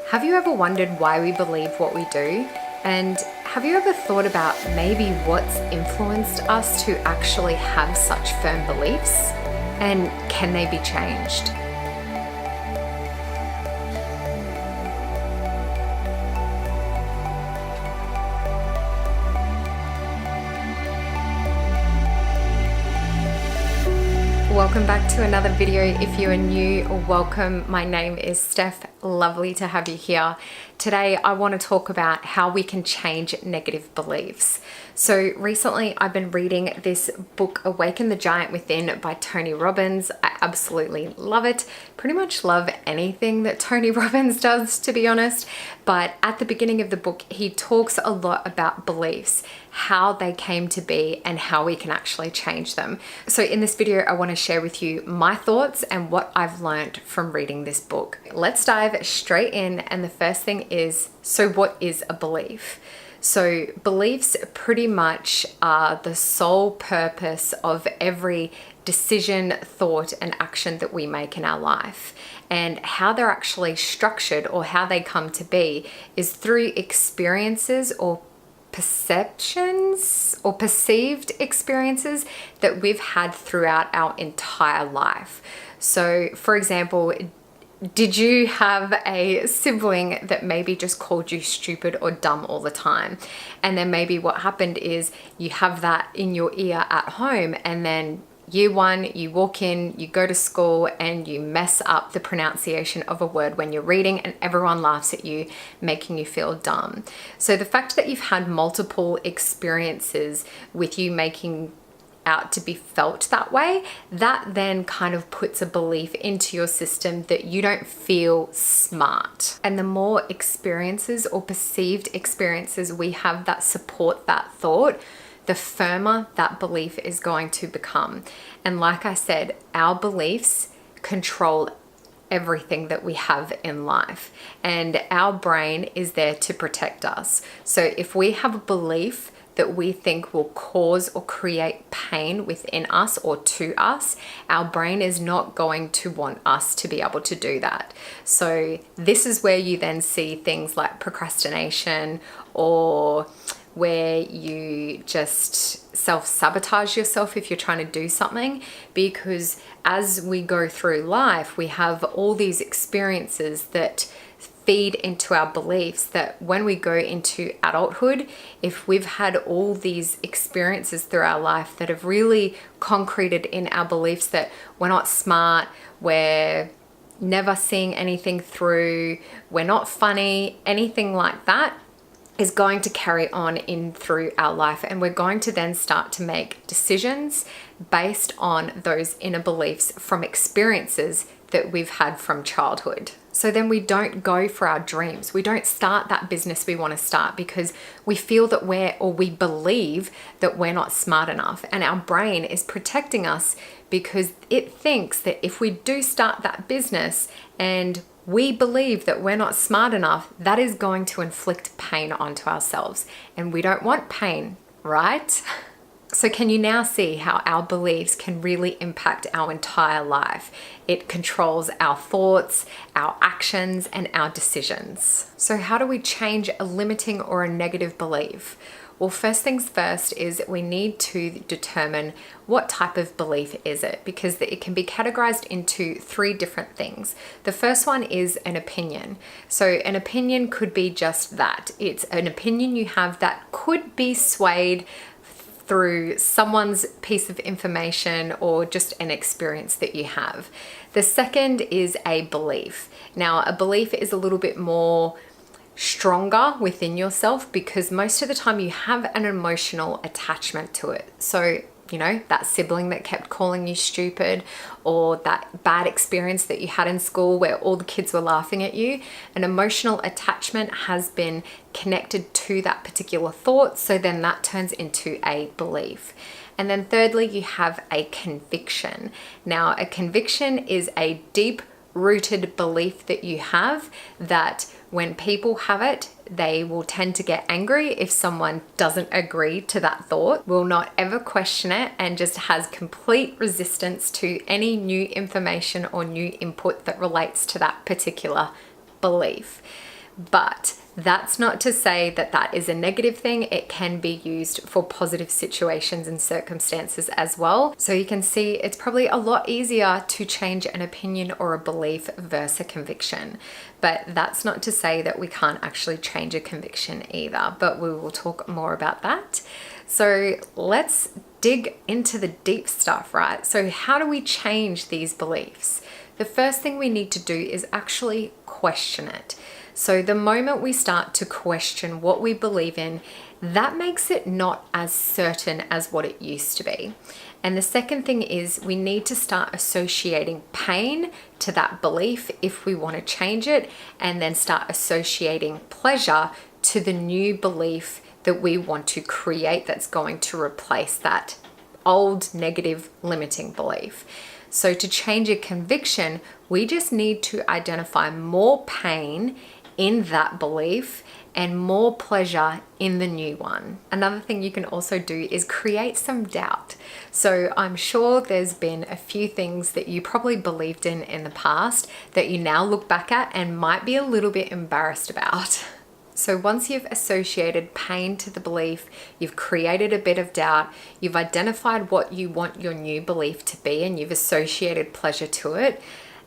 Have you ever wondered why we believe what we do? And have you ever thought about maybe what's influenced us to actually have such firm beliefs? And can they be changed? Welcome back to another video. If you are new, welcome. My name is Steph. Lovely to have you here. Today, I want to talk about how we can change negative beliefs. So recently, I've been reading this book, Awaken the Giant Within by Tony Robbins. I absolutely love it. Pretty much love anything that Tony Robbins does, to be honest. But at the beginning of the book, he talks a lot about beliefs, how they came to be, and how we can actually change them. So in this video, I want to share with you my thoughts and what I've learned from reading this book. Let's dive straight in. And the first thing is, so what is a belief? So beliefs pretty much are the sole purpose of every decision, thought, and action that we make in our life. And how they're actually structured, or how they come to be, is through experiences or perceptions or perceived experiences that we've had throughout our entire life. So for example, did you have a sibling that maybe just called you stupid or dumb all the time? And then maybe what happened is you have that in your ear at home, and then year one, you walk in, you go to school, and you mess up the pronunciation of a word when you're reading, and everyone laughs at you, making you feel dumb. So the fact that you've had multiple experiences with you making out to be felt that way, that then kind of puts a belief into your system that you don't feel smart. And the more experiences or perceived experiences we have that support that thought, the firmer that belief is going to become. And like I said, our beliefs control everything that we have in life, and our brain is there to protect us. So if we have a belief that we think will cause or create pain within us or to us, our brain is not going to want us to be able to do that. So this is where you then see things like procrastination, or where you just self-sabotage yourself if you're trying to do something, because as we go through life, we have all these experiences that feed into our beliefs, that when we go into adulthood, if we've had all these experiences through our life that have really concreted in our beliefs that we're not smart, we're never seeing anything through, we're not funny, anything like that is going to carry on in through our life, and we're going to then start to make decisions based on those inner beliefs from experiences that we've had from childhood. So then we don't go for our dreams. We don't start that business we want to start because we feel that we believe that we're not smart enough. And our brain is protecting us because it thinks that if we do start that business and we believe that we're not smart enough, that is going to inflict pain onto ourselves. And we don't want pain, right? So can you now see how our beliefs can really impact our entire life? It controls our thoughts, our actions, and our decisions. So how do we change a limiting or a negative belief? Well, first things first is we need to determine what type of belief is it, because it can be categorized into three different things. The first one is an opinion. So an opinion could be just that. It's an opinion you have that could be swayed through someone's piece of information or just an experience that you have. The second is a belief. Now, a belief is a little bit more stronger within yourself because most of the time you have an emotional attachment to it. So, you know, that sibling that kept calling you stupid, or that bad experience that you had in school where all the kids were laughing at you, an emotional attachment has been connected to that particular thought. So then that turns into a belief. And then thirdly, you have a conviction. Now, a conviction is a deep rooted belief that you have that when people have it, they will tend to get angry if someone doesn't agree to that thought, will not ever question it, and just has complete resistance to any new information or new input that relates to that particular belief. But that's not to say that that is a negative thing. It can be used for positive situations and circumstances as well. So you can see it's probably a lot easier to change an opinion or a belief versus a conviction. But that's not to say that we can't actually change a conviction either, but we will talk more about that. So let's dig into the deep stuff, right? So how do we change these beliefs? The first thing we need to do is actually question it. So the moment we start to question what we believe in, that makes it not as certain as what it used to be. And the second thing is we need to start associating pain to that belief if we want to change it, and then start associating pleasure to the new belief that we want to create that's going to replace that old negative limiting belief. So to change a conviction, we just need to identify more pain in that belief and more pleasure in the new one. Another thing you can also do is create some doubt. So I'm sure there's been a few things that you probably believed in the past that you now look back at and might be a little bit embarrassed about. So once you've associated pain to the belief, you've created a bit of doubt, you've identified what you want your new belief to be, and you've associated pleasure to it,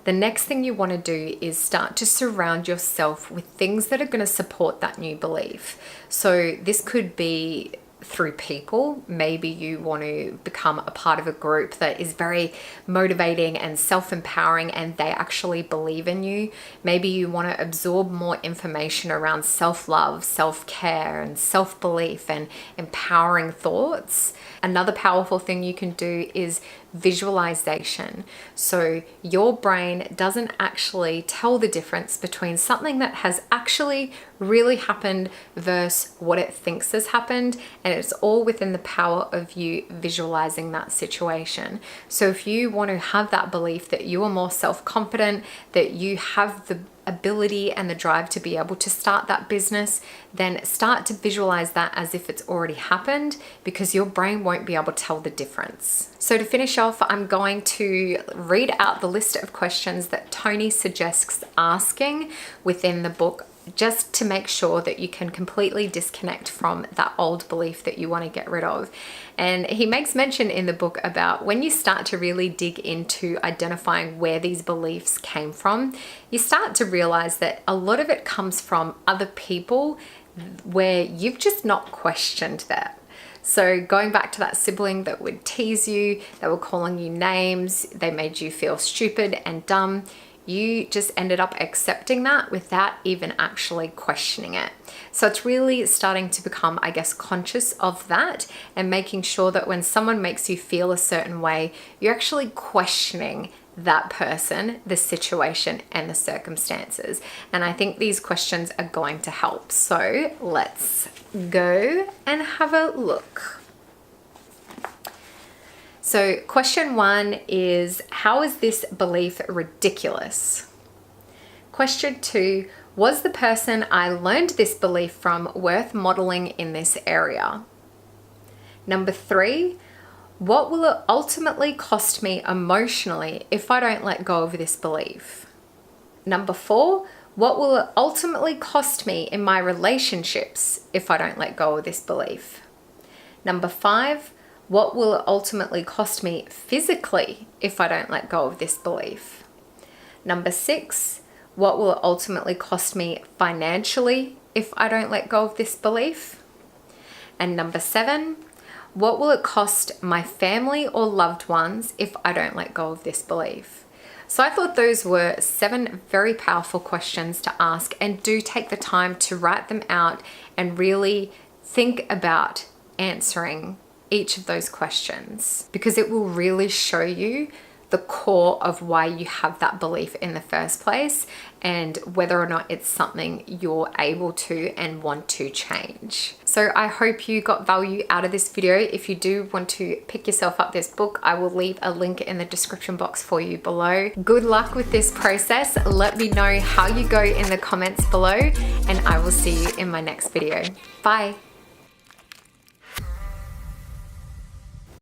the next thing you want to do is start to surround yourself with things that are going to support that new belief. So this could be through people. Maybe you want to become a part of a group that is very motivating and self-empowering and they actually believe in you. Maybe you want to absorb more information around self-love, self-care, and self-belief and empowering thoughts. Another powerful thing you can do is visualization. So your brain doesn't actually tell the difference between something that has actually really happened versus what it thinks has happened, and it's all within the power of you visualizing that situation. So if you want to have that belief that you are more self-confident, that you have the ability and the drive to be able to start that business, then start to visualize that as if it's already happened, because your brain won't be able to tell the difference. So to finish off, I'm going to read out the list of questions that Tony suggests asking within the book, just to make sure that you can completely disconnect from that old belief that you want to get rid of. And he makes mention in the book about when you start to really dig into identifying where these beliefs came from, you start to realize that a lot of it comes from other people where you've just not questioned that. So going back to that sibling that would tease you, they were calling you names, they made you feel stupid and dumb, you just ended up accepting that without even actually questioning it. So it's really starting to become, I guess, conscious of that and making sure that when someone makes you feel a certain way, you're actually questioning that person, the situation, and the circumstances. And I think these questions are going to help. So let's go and have a look. So question 1 is, how is this belief ridiculous? Question 2, was the person I learned this belief from worth modeling in this area? Number 3, what will it ultimately cost me emotionally if I don't let go of this belief? Number 4, what will it ultimately cost me in my relationships if I don't let go of this belief? Number 5, what will it ultimately cost me physically if I don't let go of this belief? Number 6, what will it ultimately cost me financially if I don't let go of this belief? And number 7, what will it cost my family or loved ones if I don't let go of this belief? So I thought those were 7 very powerful questions to ask, and do take the time to write them out and really think about answering each of those questions, because it will really show you the core of why you have that belief in the first place and whether or not it's something you're able to and want to change. So I hope you got value out of this video. If you do want to pick yourself up this book, I will leave a link in the description box for you below. Good luck with this process. Let me know how you go in the comments below, and I will see you in my next video. Bye.